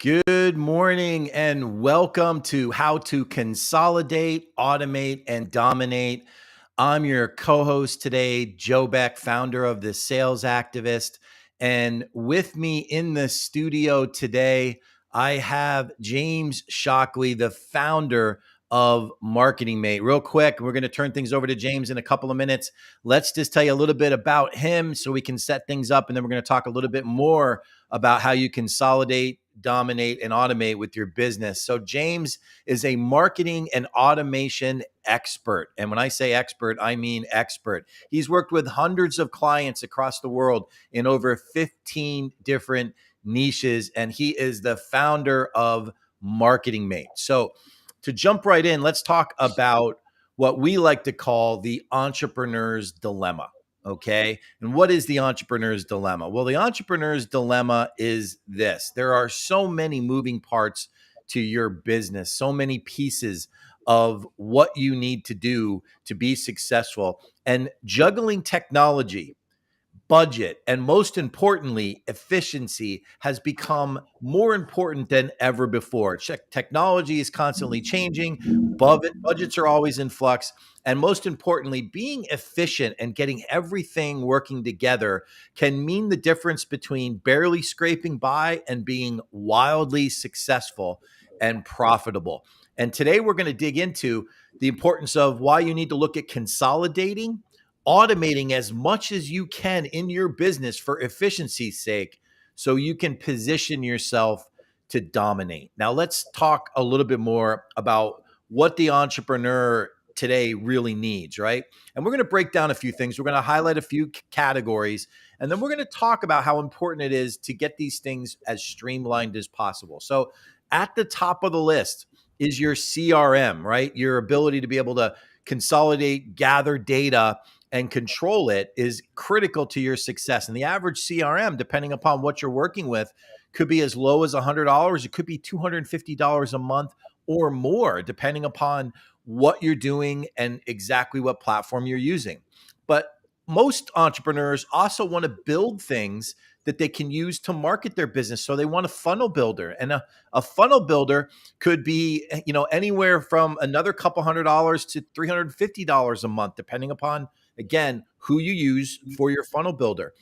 Good morning and welcome to How to Consolidate, Automate, and Dominate. I'm your co host today, Joe Beck, founder of the Sales Activist. And with me in the studio today, I have James Shockley, the founder of Marketing Mate. Real quick, we're going to turn things over to James in a couple of minutes. Let's just tell you a little bit about him so we can set things up. And then we're going to talk a little bit more about how you consolidate, dominate, and automate with your business. So, James is a marketing and automation expert. And when I say expert, I mean expert. He's worked with hundreds of clients across the world in over 15 different niches, and he is the founder of Marketing Mate. So, to jump right in, let's talk about what we like to call the entrepreneur's dilemma. Okay. And what is the entrepreneur's dilemma? Well, the entrepreneur's dilemma is this: there are so many moving parts to your business, so many pieces of what you need to do to be successful. And juggling technology, budget, and most importantly, efficiency has become more important than ever before. Technology is constantly changing, budgets are always in flux, and most importantly, being efficient and getting everything working together can mean the difference between barely scraping by and being wildly successful and profitable. And today we're going to dig into the importance of why you need to look at consolidating, automating as much as you can in your business for efficiency's sake so you can position yourself to dominate. Now, let's talk a little bit more about what the entrepreneur today really needs, right? And we're going to break down a few things. We're going to highlight a few categories, and then we're going to talk about how important it is to get these things as streamlined as possible. So, at the top of the list is your CRM, right? Your ability to be able to consolidate, gather data, and control it is critical to your success. And the average CRM, depending upon what you're working with, could be as low as $100. It could be $250 a month or more, depending upon what you're doing and exactly what platform you're using. But most entrepreneurs also want to build things that they can use to market their business. So they want a funnel builder, and a funnel builder could be, anywhere from another couple $100 to $350 a month, depending upon, again, who you use for your funnel builder.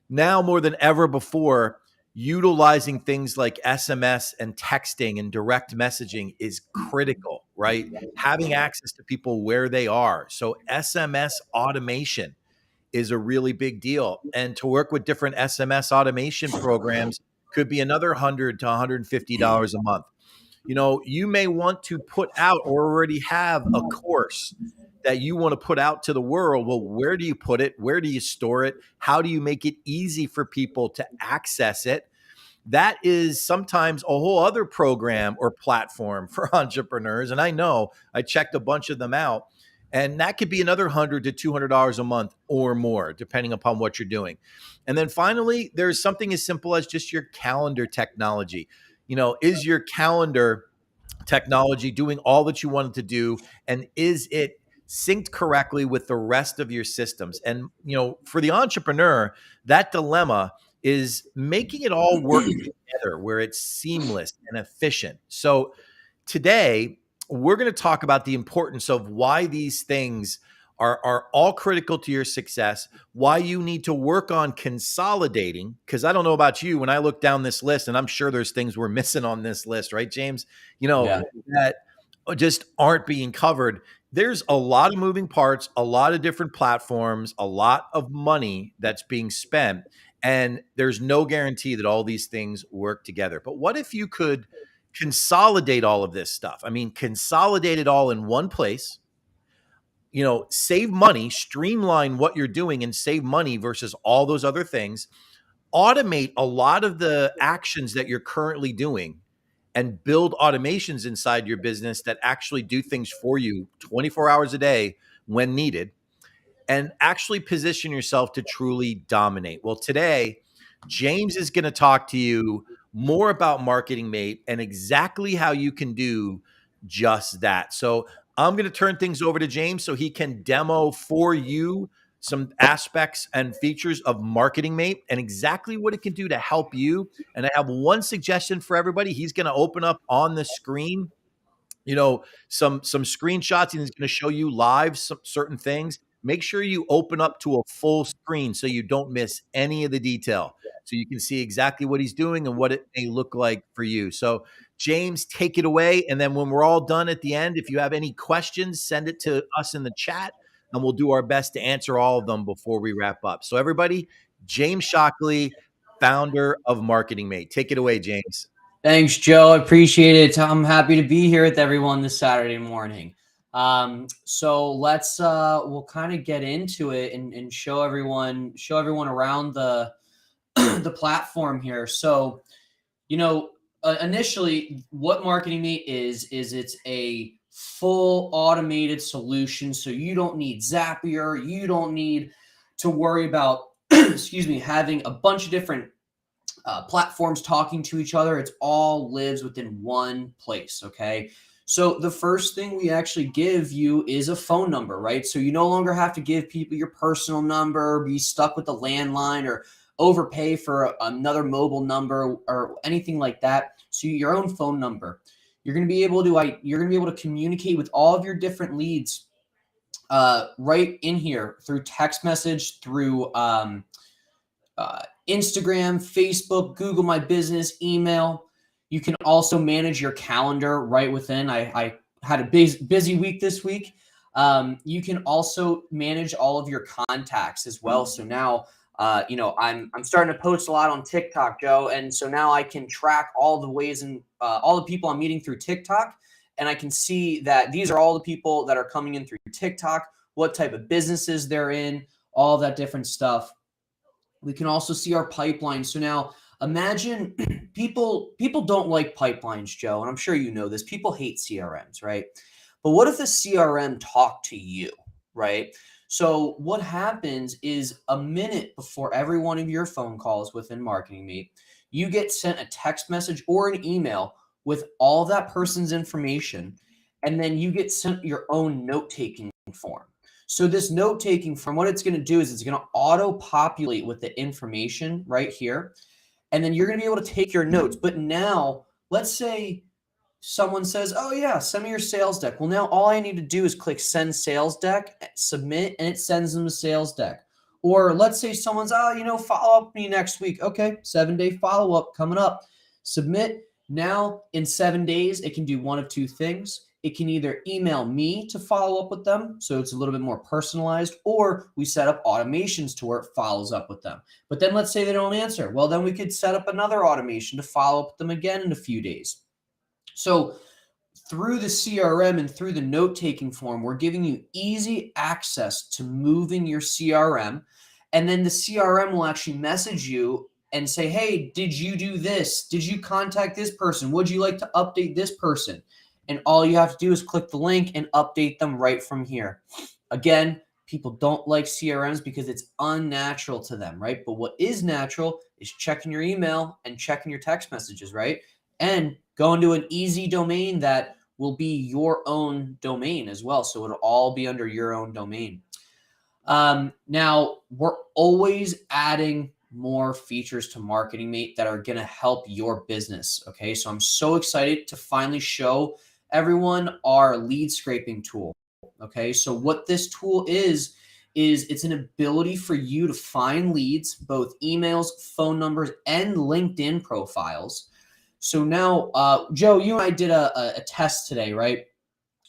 Now more than ever before, utilizing things like SMS and texting and direct messaging is critical, right? Having access to people where they are. So SMS automation is a really big deal. And to work with different SMS automation programs could be another $100 to $150 a month. You may want to put out or already have a course that you want to put out to the world. Well, where do you put it? Where do you store it? How do you make it easy for people to access it? That is sometimes a whole other program or platform for entrepreneurs. And I know I checked a bunch of them out. And that could be another $100 to $200 a month or more, depending upon what you're doing. And then finally, there's something as simple as just your calendar technology. Is your calendar technology doing all that you want it to do? And is it synced correctly with the rest of your systems? And, for the entrepreneur, that dilemma is making it all work together where it's seamless and efficient. So today, we're going to talk about the importance of why these things are all critical to your success, why you need to work on consolidating. Because I don't know about you, when I look down this list, and I'm sure there's things we're missing on this list, right, James? Yeah. That just aren't being covered. There's a lot of moving parts, a lot of different platforms, a lot of money that's being spent, and there's no guarantee that all these things work together. But what if you could consolidate all of this stuff? I mean, consolidate it all in one place, save money, streamline what you're doing and save money versus all those other things, automate a lot of the actions that you're currently doing, and build automations inside your business that actually do things for you 24 hours a day when needed, and actually position yourself to truly dominate. Well, today, James is going to talk to you more about Marketing Mate and exactly how you can do just that. So I'm going to turn things over to James so he can demo for you some aspects and features of Marketing Mate and exactly what it can do to help you. And I have one suggestion for everybody. He's going to open up on the screen, some screenshots, and he's going to show you live some certain things. Make sure you open up to a full screen so you don't miss any of the detail, so you can see exactly what he's doing and what it may look like for you. So James, take it away, and then when we're all done at the end, if you have any questions, send it to us in the chat and we'll do our best to answer all of them before we wrap up. So everybody, James Shockley, founder of Marketing Mate, take it away, James. Thanks, Joe. I appreciate it. I'm happy to be here with everyone this Saturday morning. So let's we'll kind of get into it and show everyone around the the platform here. So, initially, what Marketing Mate is it's a full automated solution. So you don't need Zapier. You don't need to worry about excuse me, having a bunch of different platforms talking to each other. It's all lives within one place. Okay. So the first thing we actually give you is a phone number, right? So you no longer have to give people your personal number, be stuck with the landline, or overpay for another mobile number or anything like that. So your own phone number. You're going to be able to communicate with all of your different leads right in here through text message, through Instagram, Facebook, Google My Business, email. You can also manage your calendar right within. I had a busy week this week. You can also manage all of your contacts as well. So now, I'm starting to post a lot on TikTok, Joe, and so now I can track all the ways and all the people I'm meeting through TikTok, and I can see that these are all the people that are coming in through TikTok, what type of businesses they're in, all that different stuff. We can also see our pipeline. So now imagine people don't like pipelines, Joe, and I'm sure you know this. People hate CRMs, right? But what if the CRM talked to you, right? So what happens is a minute before every one of your phone calls within Marketing Mate, you get sent a text message or an email with all that person's information, and then you get sent your own note-taking form. So this note-taking form, what it's going to do is it's going to auto-populate with the information right here. And then you're going to be able to take your notes. But now, let's say someone says, oh yeah, send me your sales deck. Well, now all I need to do is click send sales deck, submit, and it sends them a sales deck. Or let's say someone's, follow up with me next week. Okay, 7-day follow-up coming up. Submit. Now, in 7 days, it can do one of two things. It can either email me to follow up with them, so it's a little bit more personalized, or we set up automations to where it follows up with them. But then let's say they don't answer. Well, then we could set up another automation to follow up with them again in a few days. So through the CRM and through the note-taking form, we're giving you easy access to moving your CRM. And then the CRM will actually message you and say, hey, did you do this? Did you contact this person? Would you like to update this person? And all you have to do is click the link and update them right from here. Again, people don't like CRMs because it's unnatural to them, right? But what is natural is checking your email and checking your text messages, right? And going to an easy domain that will be your own domain as well. So it'll all be under your own domain. Now, we're always adding more features to Marketing Mate that are going to help your business. Okay, so I'm so excited to finally show everyone our lead scraping tool. Okay, so what this tool is it's an ability for you to find leads, both emails, phone numbers, and LinkedIn profiles. So now, Joe, you and I did a test today, right?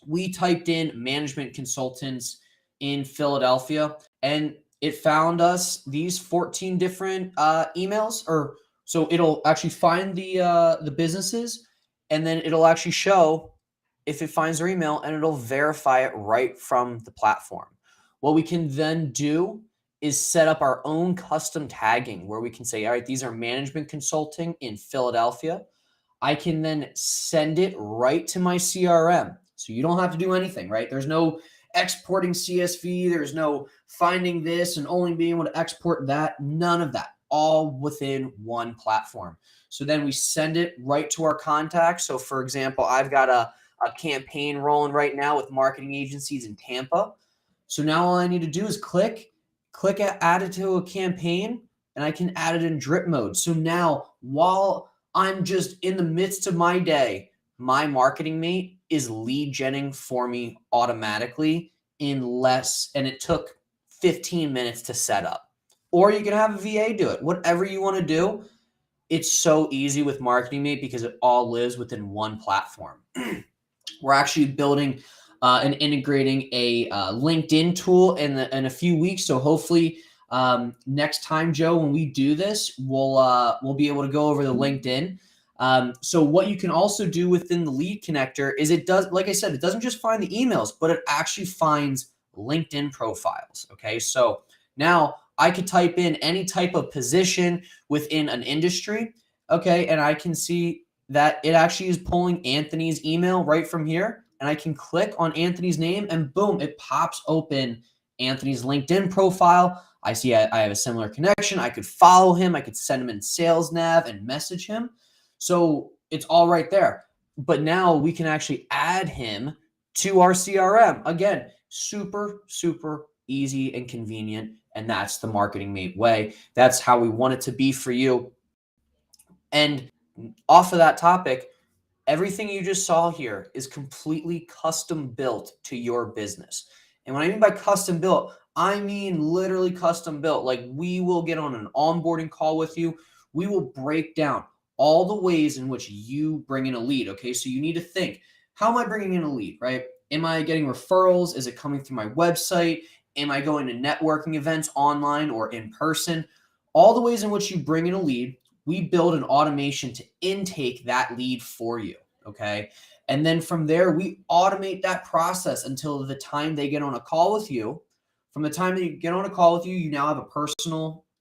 We typed in management consultants in Philadelphia, and it found us these 14 different emails, or so it'll actually find the businesses, and then it'll actually show if it finds their email, and it'll verify it right from the platform. What we can then do is set up our own custom tagging where we can say, all right, these are management consulting in Philadelphia. I can then send it right to my CRM. So you don't have to do anything, right? There's no exporting CSV. There's no finding this and only being able to export that. None of that, all within one platform. So then we send it right to our contacts. So for example, I've got a campaign rolling right now with marketing agencies in Tampa. So now all I need to do is click click add it to a campaign, and I can add it in drip mode. So now while I'm just in the midst of my day, my marketing mate is lead genning for me automatically in less, and it took 15 minutes to set up. Or you can have a VA do it. Whatever you want to do, it's so easy with Marketing Mate because it all lives within one platform. We're actually building and integrating a LinkedIn tool in a few weeks. So hopefully next time, Joe, when we do this, we'll be able to go over the LinkedIn. So what you can also do within the lead connector is it does, like I said, it doesn't just find the emails, but it actually finds LinkedIn profiles. Okay, so now I could type in any type of position within an industry. Okay, and I can see that it actually is pulling Anthony's email right from here. And I can click on Anthony's name and boom, it pops open Anthony's LinkedIn profile. I see I have a similar connection. I could follow him. I could send him in Sales Nav and message him. So it's all right there. But now we can actually add him to our CRM. Again, super, super easy and convenient. And that's the Marketing Mate way. That's how we want it to be for you. And off of that topic, everything you just saw here is completely custom built to your business. And what I mean by custom built, I mean literally custom built. Like we will get on an onboarding call with you. We will break down all the ways in which you bring in a lead. Okay, so you need to think, how am I bringing in a lead, right? Am I getting referrals? Is it coming through my website? Am I going to networking events online or in person? All the ways in which you bring in a lead, we build an automation to intake that lead for you. Okay. And then from there, we automate that process until the time they get on a call with you. From the time they get on a call with you, you now have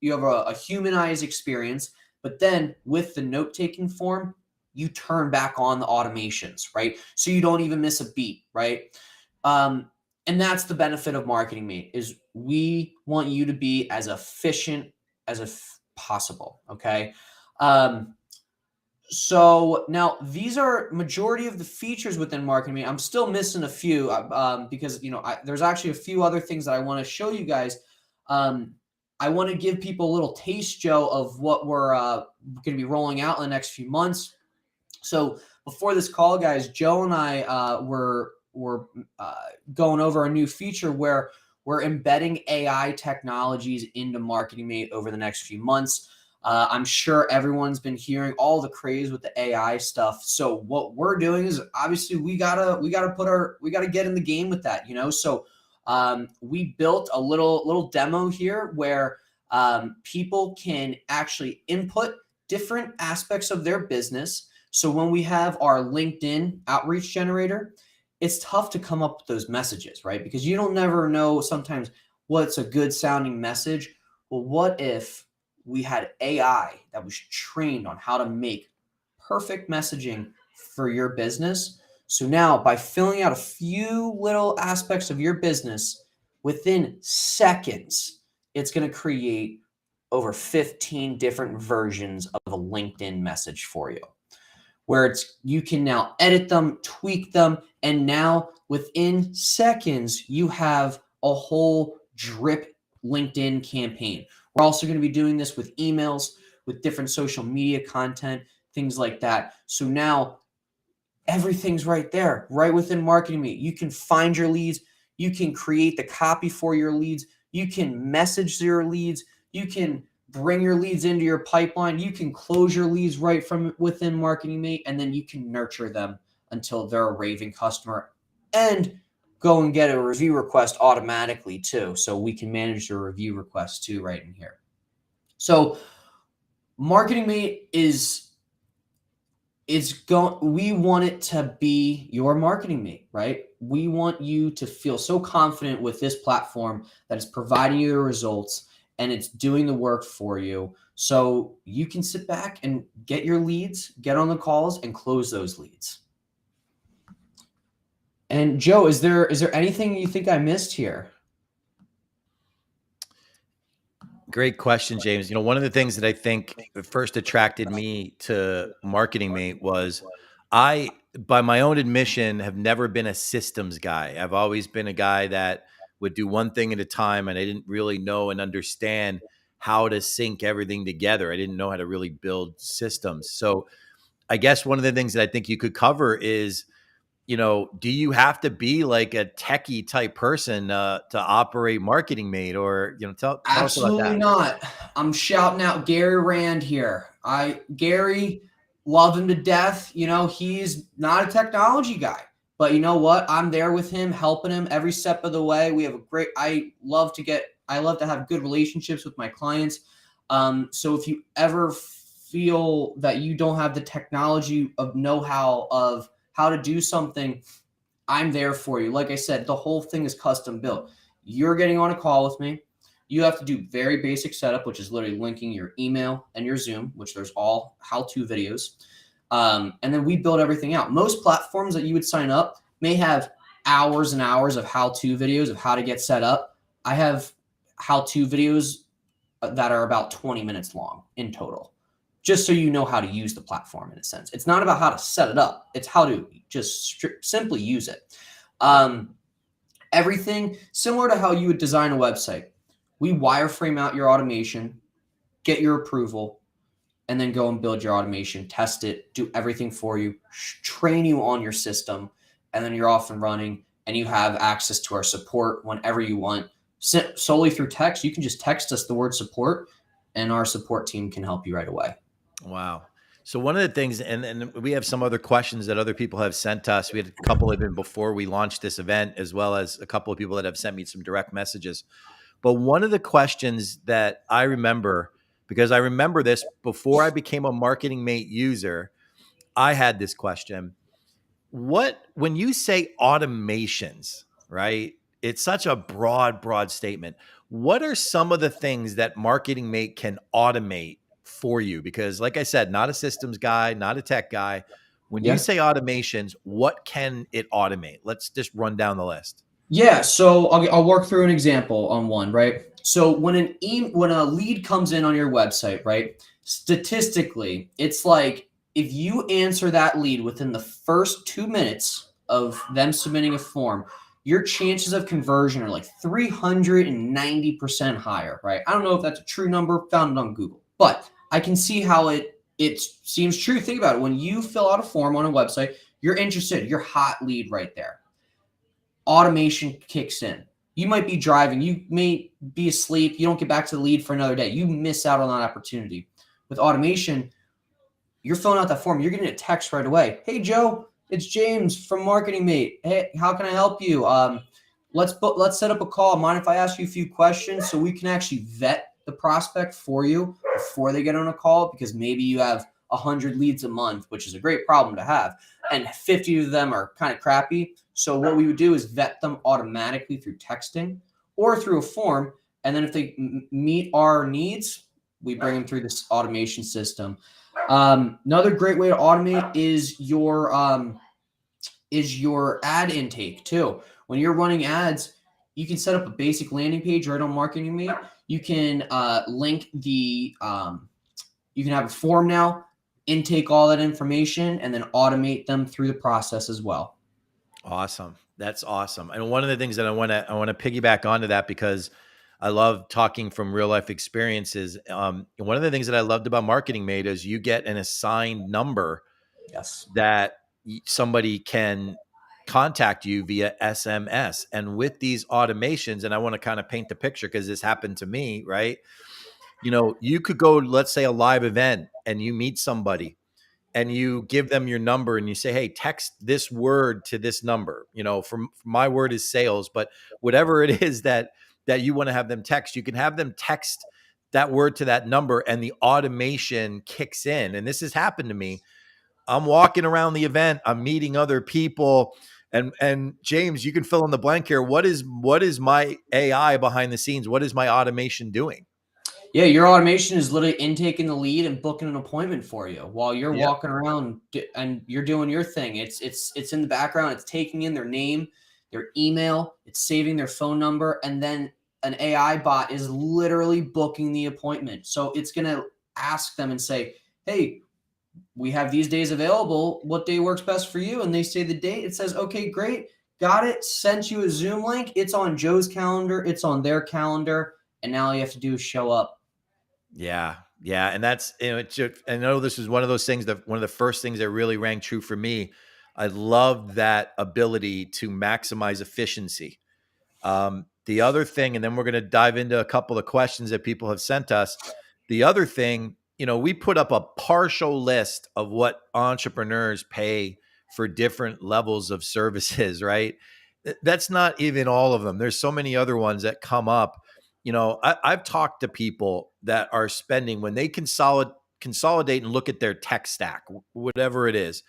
you have a humanized experience. But then with the note taking form, you turn back on the automations, right? So you don't even miss a beat, right? And that's the benefit of Marketing Mate is we want you to be as efficient as possible. Okay. So now these are majority of the features within Marketing Mate. I'm still missing a few because there's actually a few other things that I want to show you guys. I want to give people a little taste, Joe, of what we're going to be rolling out in the next few months. So before this call, guys, Joe and I were going over a new feature where we're embedding AI technologies into Marketing Mate over the next few months. I'm sure everyone's been hearing all the craze with the AI stuff. So what we're doing is obviously we gotta get in the game with that, So we built a little demo here where people can actually input different aspects of their business. So when we have our LinkedIn outreach generator, it's tough to come up with those messages, right? Because you don't never know sometimes what's a good sounding message. Well, what if we had AI that was trained on how to make perfect messaging for your business? So now by filling out a few little aspects of your business within seconds, it's going to create over 15 different versions of a LinkedIn message for you, where you can now edit them, tweak them, and now within seconds, you have a whole drip LinkedIn campaign. We're also going to be doing this with emails, with different social media content, things like that. So now everything's right there, right within Marketing Mate. You can find your leads. You can create the copy for your leads. You can message your leads. You can bring your leads into your pipeline. You can close your leads right from within Marketing Mate, and then you can nurture them until they're a raving customer and go and get a review request automatically too. So we can manage the review requests too right in here. So Marketing Mate we want it to be your Marketing Mate, right? We want you to feel so confident with this platform that it's providing you the results and it's doing the work for you. So you can sit back and get your leads, get on the calls and close those leads. And Joe, is there anything you think I missed here? Great question, James. One of the things that I think first attracted me to Marketing Mate was by my own admission, have never been a systems guy. I've always been a guy that would do one thing at a time, and I didn't really know and understand how to sync everything together. I didn't know how to really build systems. So I guess one of the things that I think you could cover is, do you have to be like a techie type person to operate Marketing Mate, or tell us about Absolutely that. not. I'm shouting out Gary Rand here. Gary, love him to death. He's not a technology guy, but you know what? I'm there with him, helping him every step of the way. We have I love to have good relationships with my clients. So if you ever feel that you don't have the technology of know-how of how to do something, I'm there for you. Like I said, the whole thing is custom built. You're getting on a call with me. You have to do very basic setup, which is literally linking your email and your Zoom, which there's all how-to videos. And then we build everything out. Most platforms that you would sign up may have hours and hours of how-to videos of how to get set up. I have how-to videos that are about 20 minutes long in total, just so you know how to use the platform in a sense. It's not about how to set it up. It's how to just simply use it. Everything similar to how you would design a website. We wireframe out your automation, get your approval, and then go and build your automation, test it, do everything for you, train you on your system, and then you're off and running, and you have access to our support whenever you want. Solely through text, you can just text us the word support, and our support team can help you right away. Wow. So one of the things, and we have some other questions that other people have sent us. We had a couple even before we launched this event, as well as a couple of people that have sent me some direct messages. But one of the questions that I remember, because I remember this before I became a Marketing Mate user, I had this question. When you say automations, right? It's such a broad statement. What are some of the things that Marketing Mate can automate for you? Because like I said, not a systems guy, not a tech guy. When you Yeah. say automations, what can it automate? Let's just run down the list. Yeah, so I'll work through an example on one, right? So when a lead comes in on your website, right? Statistically, it's like if you answer that lead within the first 2 minutes of them submitting a form, your chances of conversion are like 390% higher, right? I don't know if that's a true number, found it on Google, but I can see how it seems true. Think about it. When you fill out a form on a website, you're interested, you're hot lead right there. Automation kicks in. You might be driving, you may be asleep, you don't get back to the lead for another day. You miss out on that opportunity. With automation, you're filling out that form, you're getting a text right away. Hey, Joe, it's James from Marketing Mate. Hey, how can I help you? Let's set up a call. Mind if I ask you a few questions so we can actually vet the prospect for you before they get on a call? Because maybe you have 100 leads a month, which is a great problem to have, and 50 of them are kind of crappy. So what we would do is vet them automatically through texting or through a form. And then if they meet our needs, we bring them through this automation system. Another great way to automate is your ad intake too. When you're running ads, you can set up a basic landing page right on Marketing Mate. You can link the you can have a form now, intake all that information, and then automate them through the process as well. Awesome. That's awesome. And one of the things that I want to piggyback onto that, because I love talking from real life experiences. One of the things that I loved about Marketing Mate is you get an assigned number Yes. that somebody can contact you via SMS. And with these automations, and I want to kind of paint the picture because this happened to me, right? You could go, let's say, a live event, and you meet somebody and you give them your number and you say, hey, text this word to this number. From my word is sales, but whatever it is that you want to have them text, you can have them text that word to that number, and the automation kicks in. And this has happened to me. I'm walking around the event, I'm meeting other people, and James, you can fill in the blank here. What is my AI behind the scenes? What is my automation doing? Yeah, your automation is literally intaking the lead and booking an appointment for you while you're Yep. walking around and you're doing your thing. It's in the background. It's taking in their name, their email, it's saving their phone number, and then an AI bot is literally booking the appointment. So it's going to ask them and say, hey, we have these days available. What day works best for you? And they say the date. It says, okay, great. got it, sent you a Zoom link. It's on Joe's calendar, it's on their calendar, and now all you have to do is show up. Yeah. Yeah. And that's, I know this is one of those things that one of the first things that really rang true for me. I love that ability to maximize efficiency. The other thing, and then we're going to dive into a couple of questions that people have sent us. The other thing, we put up a partial list of what entrepreneurs pay for different levels of services, right? That's not even all of them. There's so many other ones that come up. I've talked to people that are spending when they consolidate and look at their tech stack, whatever it is,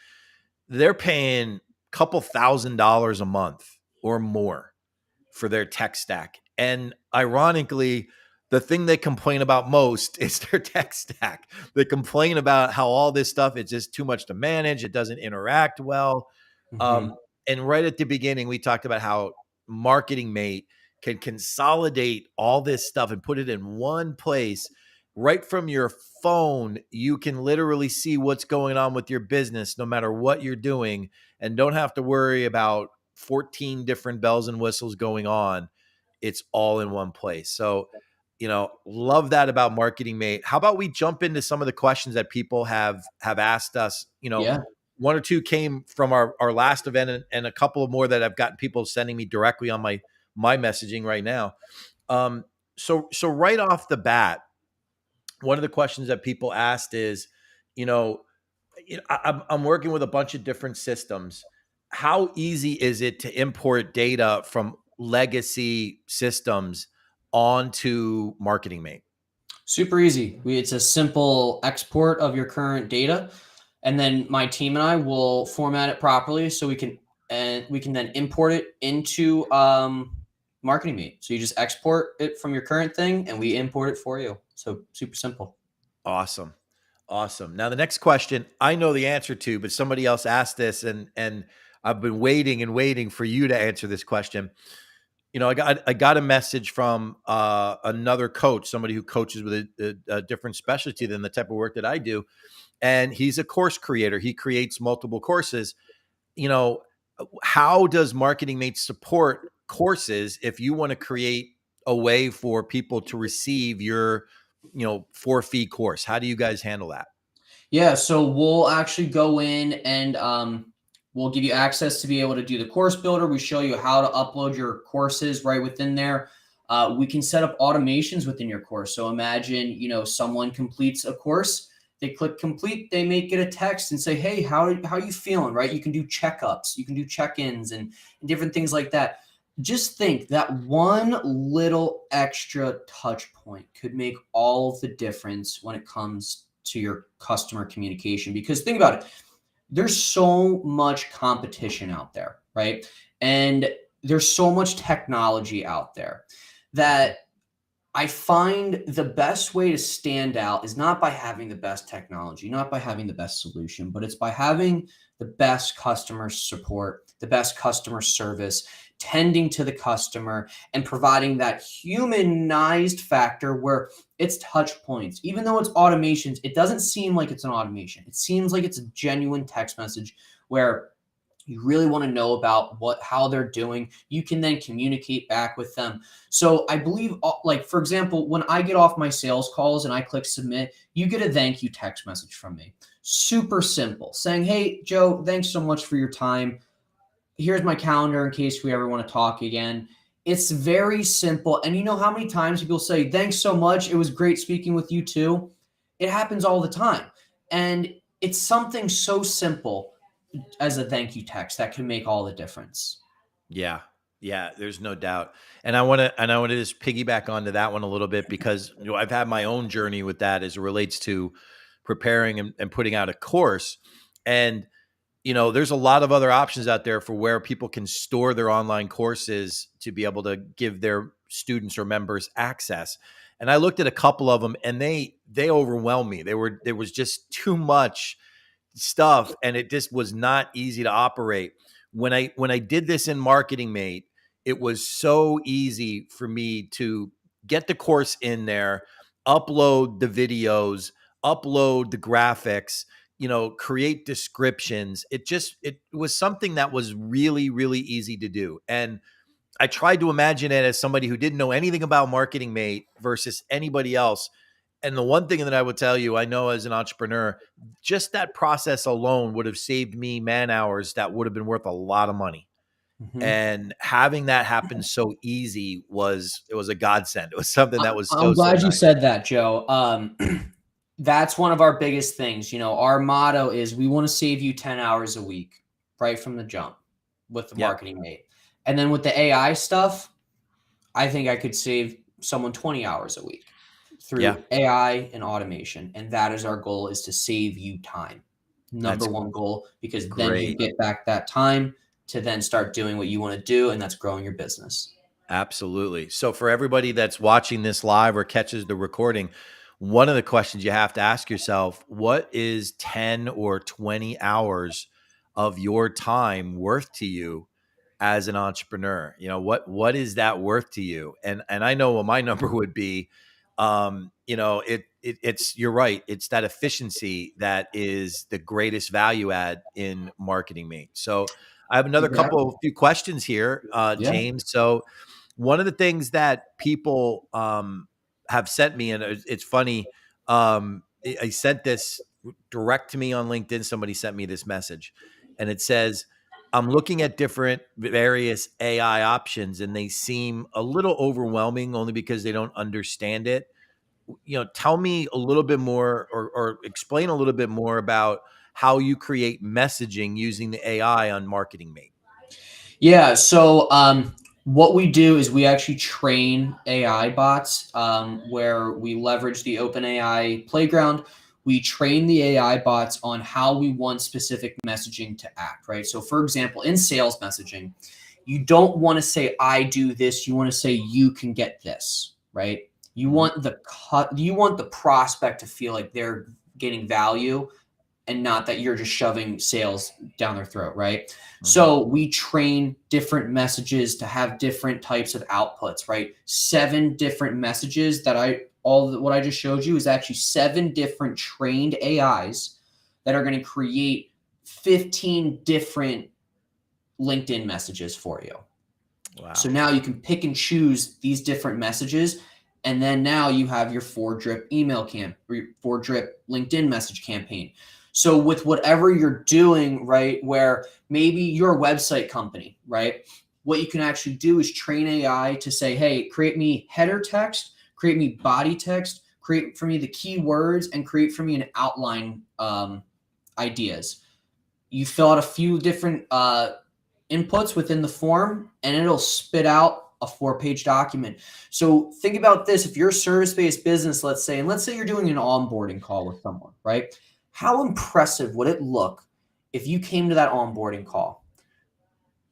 they're paying a couple $1,000s a month or more for their tech stack. And ironically, the thing they complain about most is their tech stack. They complain about how all this stuff is just too much to manage. It doesn't interact well. Mm-hmm. And right at the beginning, we talked about how Marketing Mate can consolidate all this stuff and put it in one place. Right from your phone, you can literally see what's going on with your business, no matter what you're doing, and don't have to worry about 14 different bells and whistles going on. It's all in one place. So, love that about Marketing Mate. How about we jump into some of the questions that people have asked us? Yeah. One or two came from our last event, and a couple of more that I've gotten people sending me directly on my messaging right now. So right off the bat, one of the questions that people asked is, you know, I'm working with a bunch of different systems. How easy is it to import data from legacy systems onto Marketing Mate? Super easy. It's a simple export of your current data, and then my team and I will format it properly so we can then import it into Marketing Meet. So you just export it from your current thing, and we import it for you. So super simple. Awesome. Awesome. Now the next question I know the answer to, but somebody else asked this, and I've been waiting and waiting for you to answer this question. I got a message from another coach, somebody who coaches with a different specialty than the type of work that I do, and he's a course creator. He creates multiple courses. You know, how does Marketing Mate support courses if you want to create a way for people to receive your, for-fee course? How do you guys handle that? Yeah, so we'll actually go in and we'll give you access to be able to do the course builder. We show you how to upload your courses right within there. We can set up automations within your course. So imagine, someone completes a course, they click complete, they may get a text and say, hey, how you feeling, right? You can do checkups, you can do check-ins and different things like that. Just think that one little extra touch point could make all of the difference when it comes to your customer communication. Because think about it, there's so much competition out there, right? And there's so much technology out there that I find the best way to stand out is not by having the best technology, not by having the best solution, but it's by having the best customer support, the best customer service, tending to the customer and providing that humanized factor where it's touch points. Even though it's automations, it doesn't seem like it's an automation. It seems like it's a genuine text message where you really want to know about how they're doing. You can then communicate back with them. So I believe, like, for example, when I get off my sales calls and I click submit, you get a thank you text message from me. Super simple, saying, hey, Joe, thanks so much for your time. Here's my calendar in case we ever want to talk again. It's very simple. And you know how many times people say, thanks so much. It was great speaking with you too. It happens all the time. And it's something so simple as a thank you text that can make all the difference. Yeah. Yeah, there's no doubt. And I want to just piggyback onto that one a little bit because I've had my own journey with that as it relates to preparing and putting out a course. And there's a lot of other options out there for where people can store their online courses to be able to give their students or members access. And I looked at a couple of them and they overwhelmed me. There was just too much stuff and it just was not easy to operate. When I did this in Marketing Mate, it was so easy for me to get the course in there, upload the videos, upload the graphics, create descriptions. It was something that was really, really easy to do. And I tried to imagine it as somebody who didn't know anything about Marketing Mate versus anybody else. And the one thing that I would tell you, I know as an entrepreneur, just that process alone would have saved me man hours that would have been worth a lot of money. Mhm. And having that happen so easy was a godsend. It was something that was I'm so glad you nice. said that, Joe. That's one of our biggest things. Our motto is we want to save you 10 hours a week right from the jump with the Yep. Marketing Mate. And then with the AI stuff, I think I could save someone 20 hours a week Yeah. through AI and automation. And that is our goal, is to save you time. Number That's one goal, because then you great. get back that time to then start doing what you want to do, and that's growing your business. Absolutely. So for everybody that's watching this live or catches the recording, one of the questions you have to ask yourself, what is 10 or 20 hours of your time worth to you as an entrepreneur? What is that worth to you? And I know what my number would be. It's you're right. It's that efficiency that is the greatest value add in Marketing Mate. So I have another Exactly. few questions here, Yeah. James. So one of the things that people have sent me, and it's funny, I sent this direct to me on LinkedIn. Somebody sent me this message, and it says, I'm looking at different various AI options, and they seem a little overwhelming only because they don't understand it. Tell me a little bit more, or explain a little bit more about how you create messaging using the AI on Marketing Mate. Yeah. So what we do is we actually train AI bots, where we leverage the OpenAI playground. We train the AI bots on how we want specific messaging to act, right? So, for example, in sales messaging, you don't want to say "I do this." You want to say "You can get this," right? You Mhm. want you want the prospect to feel like they're getting value, and not that you're just shoving sales down their throat, right? Mhm. So we train different messages to have different types of outputs, right? 7 different messages what I just showed you is actually 7 different trained AIs that are going to create 15 different LinkedIn messages for you. So Wow. now you can pick and choose these different messages. And then now you have your 4-drip email or your 4-drip LinkedIn message campaign. So with whatever you're doing, right, where maybe you're a website company, right, what you can actually do is train AI to say, hey, create me header text, create me body text, create for me the keywords, and create for me an outline ideas. You fill out a few different inputs within the form, and it'll spit out a 4-page document. So think about this. If you're a service-based business, let's say, and let's say you're doing an onboarding call with someone, right? How impressive would it look if you came to that onboarding call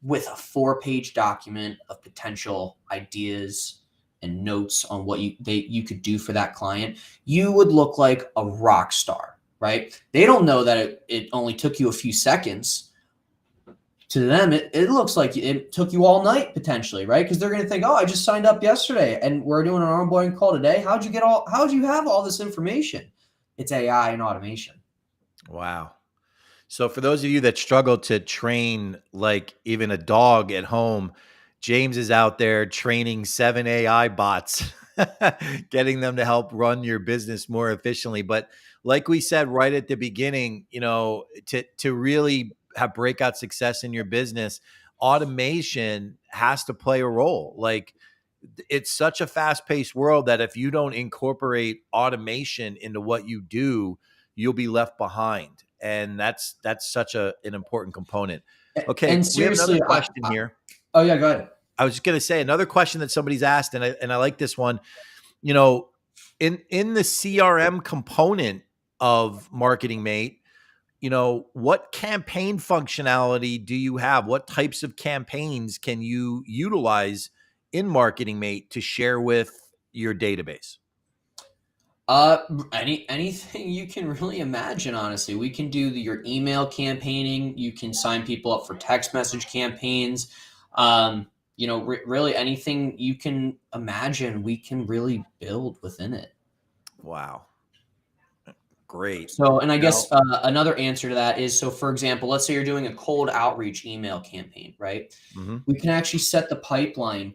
with a 4-page document of potential ideas and notes on what you could do for that client? You would look like a rock star, right? They don't know that it only took you a few seconds. To them, it looks like it took you all night potentially, right? Because they're going to think, oh, I just signed up yesterday and we're doing an onboarding call today. How'd you have all this information? It's AI and automation. Wow. So for those of you that struggle to train like even a dog at home, James is out there training 7 AI bots, getting them to help run your business more efficiently. But like we said right at the beginning, to really have breakout success in your business, automation has to play a role. Like it's such a fast-paced world that if you don't incorporate automation into what you do, you'll be left behind. And that's such an important component. Okay, And we have another seriously, question here. oh yeah, go ahead. I was just going to say another question that somebody's asked, and I like this one. You know, in the CRM component of Marketing Mate, what campaign functionality do you have? What types of campaigns can you utilize in Marketing Mate to share with your database? Anything you can really imagine, honestly. We can do your email campaigning. You can sign people up for text message campaigns. Really anything you can imagine, we can really build within it. Wow. great. So, and I Now, guess another answer to that is, so for example, let's say you're doing a cold outreach email campaign, right? mhm. We can actually set the pipeline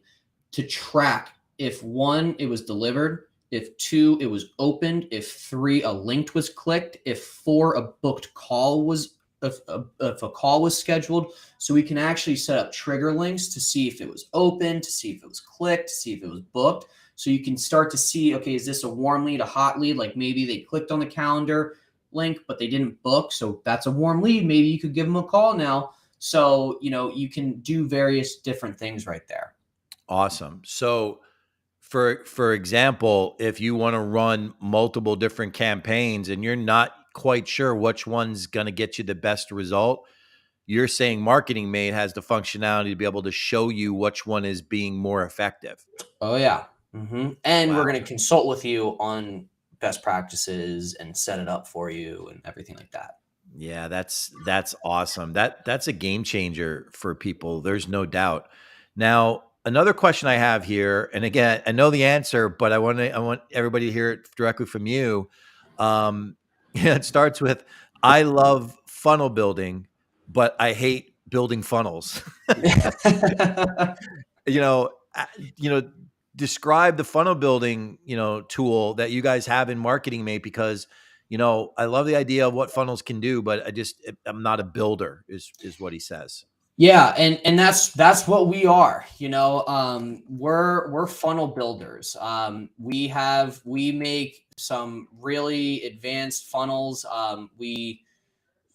to track if one, it was delivered, if two, it was opened, if three, a link was clicked, if four, a booked call was, if a call was scheduled. So we can actually set up trigger links to see if it was open, to see if it was clicked, to see if it was booked. So you can start to see, okay, is this a warm lead, a hot lead? Like maybe they clicked on the calendar link, but they didn't book. So that's a warm lead. Maybe you could give them a call now. So, you can do various different things right there. Awesome. So, for example, if you want to run multiple different campaigns and you're not quite sure which one's going to get you the best result, you're saying Marketing Mate has the functionality to be able to show you which one is being more effective. Oh, yeah. And we're Wow. going to consult with you on best practices and set it up for you and everything like that. Yeah, that's awesome. That's a game changer for people. There's no doubt. Now, another question I have here, and again, I know the answer, but I want everybody to hear it directly from you. Yeah, it starts with I love funnel building, but I hate building funnels. you know, uh, you know, describe the funnel building, tool that you guys have in Marketing Mate because I love the idea of what funnels can do, but I'm not a builder, is what he says. Yeah, and that's what we are. We're funnel builders. We make some really advanced funnels. We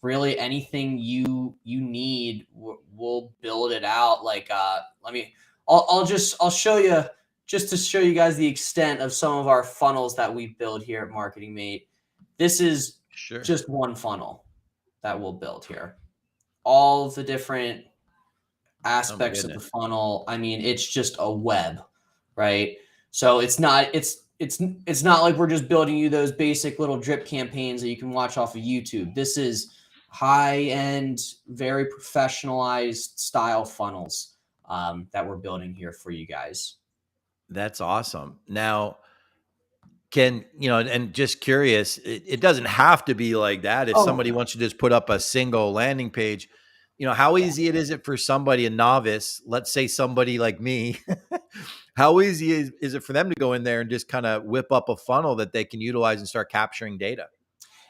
really, anything you need, we'll build it out. Like I'll show you, just to show you guys the extent of some of our funnels that we build here at Marketing Mate. This is Sure. just one funnel that we'll build here. All of the different Oh my aspects of the goodness. funnel. I mean, it's just a web, right? So it's not like we're just building you those basic little drip campaigns that you can watch off of YouTube. This is high end, very professionalized style funnels that we're building here for you guys. That's awesome. Now, and just curious, it doesn't have to be like that. If Oh somebody wants to just put up a single landing page, how yeah. easy it is it for somebody, a novice, let's say somebody like me, how easy is it for them to go in there and just kind of whip up a funnel that they can utilize and start capturing data?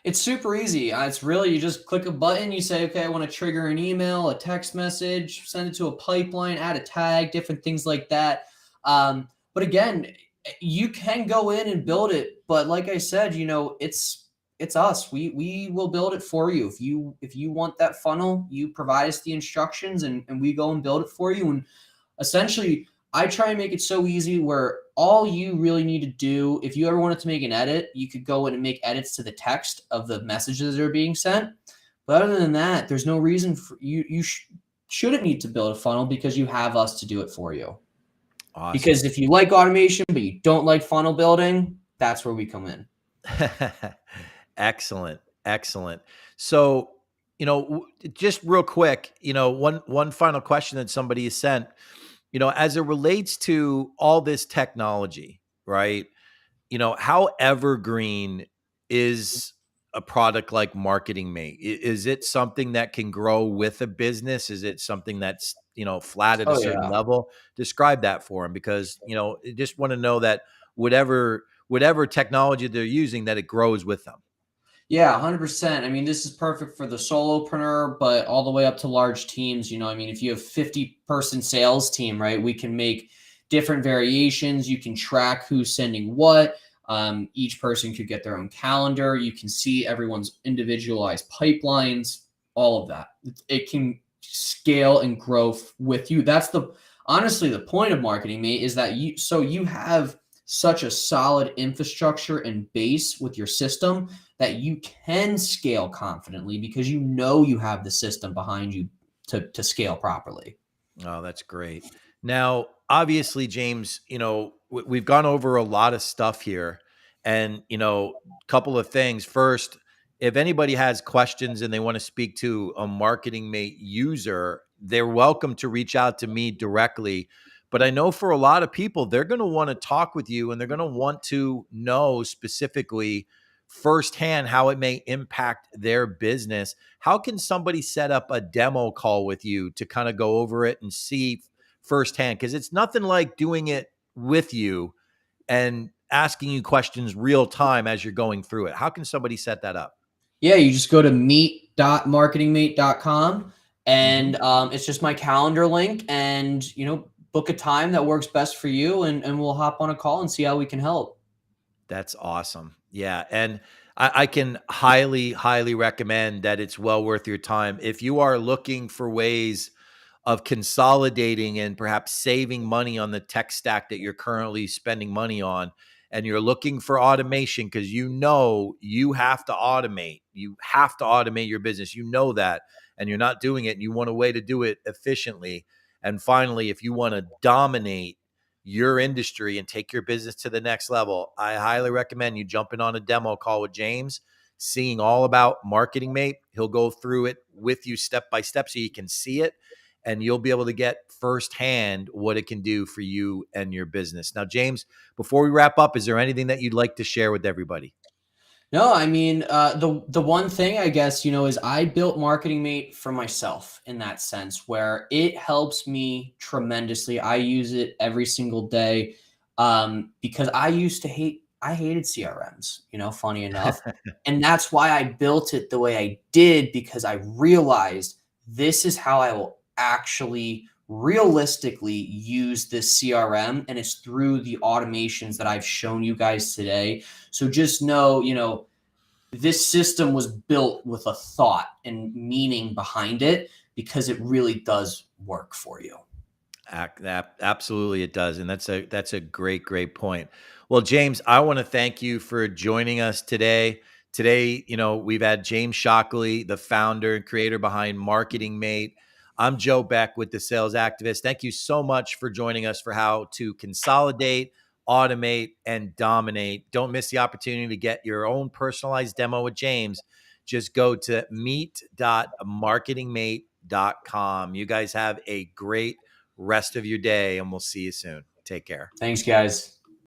It's super easy. It's really, you just click a button, you say, okay, I want to trigger an email, a text message, send it to a pipeline, add a tag, different things like that. But again, you can go in and build it. But like I said, it's us. We will build it for you. If you want that funnel, you provide us the instructions and we go and build it for you. And essentially, I try and make it so easy where all you really need to do, if you ever wanted to make an edit, you could go in and make edits to the text of the messages that are being sent. But other than that, there's no reason for you. Shouldn't need to build a funnel because you have us to do it for you. Because Awesome. if you like automation, but you don't like funnel building, that's where we come in. Excellent. Excellent. So, just real quick, one final question that somebody has sent, as it relates to all this technology, right? How evergreen is a product like Marketing Mate? Is it something that can grow with a business? Is it something that's, flat at a Oh certain yeah. level? Describe that for them because, I just want to know that whatever technology they're using, that it grows with them. Yeah, 100%. I mean, this is perfect for the solopreneur, but all the way up to large teams. I mean, if you have 50-person sales team, right, we can make different variations. You can track who's sending what. Each person could get their own calendar. You can see everyone's individualized pipelines, all of that. It can scale and grow with you. That's honestly the point of Marketing Mate, is that you have such a solid infrastructure and base with your system that you can scale confidently because you have the system behind you to scale properly. Oh, that's great. Now, obviously, James, we've gone over a lot of stuff here, and couple of things. First, if anybody has questions and they want to speak to a Marketing Mate user, they're welcome to reach out to me directly. But I know for a lot of people, they're going to want to talk with you, and they're going to want to know specifically firsthand how it may impact their business. How can somebody set up a demo call with you to kind of go over it and see firsthand? Because it's nothing like doing it with you and asking you questions real time as you're going through it. How can somebody set that up? Yeah, you just go to meet.marketingmate.com, Mm-hmm. and it's just my calendar link, and book a time that works best for you, and we'll hop on a call and see how we can help. That's awesome. Yeah. And I can highly, highly recommend that it's well worth your time. If you are looking for ways of consolidating and perhaps saving money on the tech stack that you're currently spending money on, and you're looking for automation because you have to automate. You have to automate your business. You know that, and you're not doing it, and you want a way to do it efficiently. And finally, if you want to dominate your industry and take your business to the next level, I highly recommend you jumping on a demo call with James, seeing all about Marketing Mate. He'll go through it with you step by step so you can see it, and you'll be able to get firsthand what it can do for you and your business. Now, James, before we wrap up, is there anything that you'd like to share with everybody? No, I mean, the one thing I guess, is I built Marketing Mate for myself in that sense, where it helps me tremendously. I use it every single day, because I hated CRMs, funny enough. And that's why I built it the way I did, because I realized this is how I will actually realistically use this CRM. And it's through the automations that I've shown you guys today. So just know, this system was built with a thought and meaning behind it, because it really does work for you. Absolutely, it does, and that's a great point. Well, James, I want to thank you for joining us today. Today, we've had James Shockley, the founder and creator behind Marketing Mate. I'm Joe Beck with the Sales Activist. Thank you so much for joining us for how to consolidate, automate, and dominate. Don't miss the opportunity to get your own personalized demo with James. Just go to meet.marketingmate.com. You guys have a great rest of your day, and we'll see you soon. Take care. Thanks, guys.